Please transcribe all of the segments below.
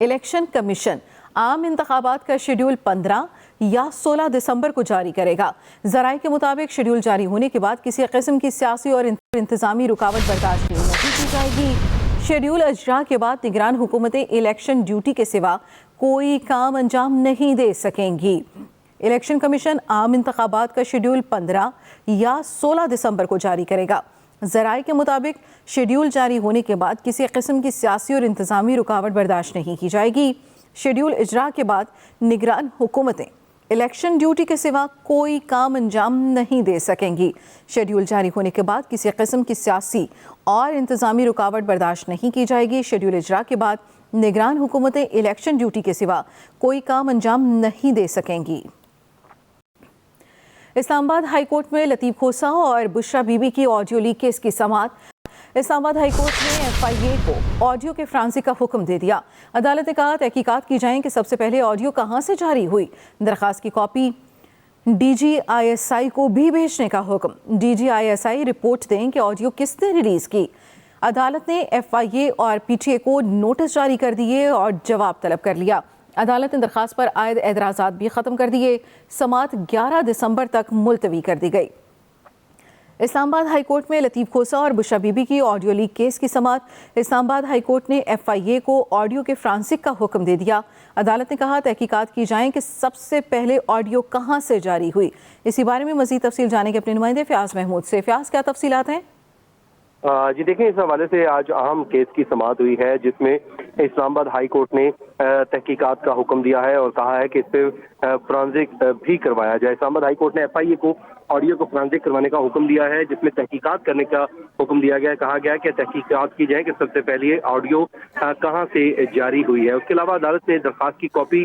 Election commission आम इंतखाबात का शेड्यूल 15 या 16 दिसंबर को जारी करेगा। जराये के मुताबिक शेड्यूल जारी होने के बाद किसी किस्म की सियासी और इंतजामी रुकावट बर्दाश्त नहीं की जाएगी। शेड्यूल अजरा के बाद निगरान हुकूमतें इलेक्शन ड्यूटी के सिवा कोई काम अंजाम नहीं दे सकेंगी। इलेक्शन कमीशन आम इंतखाबात का शेड्यूल 15 या 16 दिसंबर को जारी करेगा। ज़राए के मुताबिक शेड्यूल जारी होने के बाद किसी किस्म की सियासी और इंतजामी रुकावट बर्दाश्त नहीं की जाएगी। शेड्यूल इजरा के बाद निगरान हुकूमतें इलेक्शन ड्यूटी के सिवा कोई काम अंजाम नहीं दे सकेंगी। शेड्यूल जारी होने के बाद किसी किस्म की सियासी और इंतजामी रुकावट बर्दाश्त नहीं की जाएगी। शेड्यूल इजरा के बाद निगरान हुकूमतें इलेक्शन ड्यूटी के सिवा कोई काम अंजाम नहीं दे सकेंगी। इस्लामाबाद हाई कोर्ट में लतीफ़ खोसा और बुशरा बीबी की ऑडियो लीक केस की समाअत। इस्लामाबाद हाई कोर्ट ने FIA को ऑडियो के फॉरेंसिक का हुक्म दे दिया। अदालत ने कहा तहकीकात की जाए कि सबसे पहले ऑडियो कहां से जारी हुई। दरख्वास्त की कॉपी DGISI को भी भेजने का हुक्म। DGISI रिपोर्ट दें कि ऑडियो किसने रिलीज की। अदालत ने FIA और PTA को नोटिस जारी कर दिए और जवाब तलब कर लिया। अदालत ने दरख्वास्त पर आयद एतराज़ात भी ख़त्म कर दिए। समाअत 11 दिसंबर तक मुलतवी कर दी गई। इस्लामाबाद हाई कोर्ट में लतीफ़ खोसा और बुशरा बीबी की ऑडियो लीक केस की समाअत। इस्लामाबाद हाई कोर्ट ने FIA को ऑडियो के फॉरेंसिक का हुक्म दे दिया। अदालत ने कहा तहकीकात की जाए कि सबसे पहले ऑडियो कहां से जारी हुई। इसी बारे में मज़ीद तफसील जाने के अपने नुमाइंदे फ़याज़ महमूद से। फ़याज़, क्या तफसीलात हैं? जी देखें, इस हवाले से आज अहम केस की समाअत हुई है जिसमें इस्लामाबाद हाई कोर्ट ने तहकीकात का हुक्म दिया है और कहा है कि इस पर फॉरेंसिक भी करवाया जाए। इस्लामाबाद हाई कोर्ट ने FIA को ऑडियो को फॉरेंसिक करवाने का हुक्म दिया है जिसमें तहकीकात करने का हुक्म दिया गया है। कहा गया है कि तहकीकात की जाए कि सबसे पहले ऑडियो कहां से जारी हुई है। उसके अलावा अदालत ने दरख्वास्त की कॉपी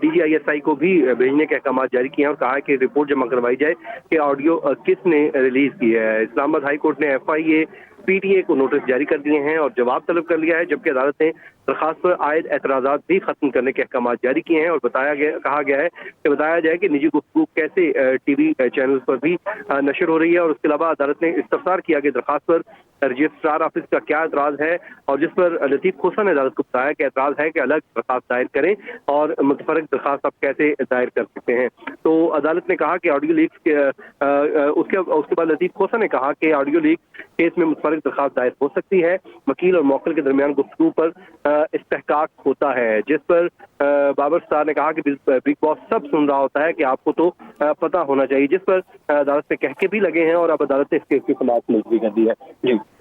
DGISI को भी भेजने के अहकाम जारी किए हैं और कहा है कि रिपोर्ट जमा करवाई जाए कि ऑडियो किसने रिलीज की है। इस्लामाबाद हाई कोर्ट ने FIA PTA को नोटिस जारी कर दिए हैं और जवाब तलब कर लिया है, जबकि अदालत ने दरखास्त पर आयद एतराज़ात भी खत्म करने के अहकाम जारी किए हैं और कहा गया है कि बताया जाए कि निजी गुफ्तगू कैसे TV चैनल पर भी नशर हो रही है। और उसके अलावा अदालत ने इस्तफसार किया कि दरखास्त पर रजिस्ट्रार ऑफिस का क्या एतराज़ है और जिस पर लतीफ़ खोसा ने अदालत को बताया कि एतराज़ है कि अलग दरखास्त दायर करें और मुतफरक दरखास्त आप कैसे दायर कर सकते हैं। तो अदालत ने कहा कि ऑडियो लीक उसके बाद लतीफ़ खोसा ने कहा कि ऑडियो लीक केस में मुतफरक दरखास्त दायर हो सकती है। वकील और मौक्किल के दरमियान गुफ्तगू पर इस्तेहकाक होता है, जिस पर बाबर सत्तार ने कहा कि बिग बॉस सब सुन रहा होता है कि आपको तो पता होना चाहिए, जिस पर अदालत से कह के भी लगे हैं और अब अदालत ने इस केस की समाअत मुलतवी कर दी है। जी।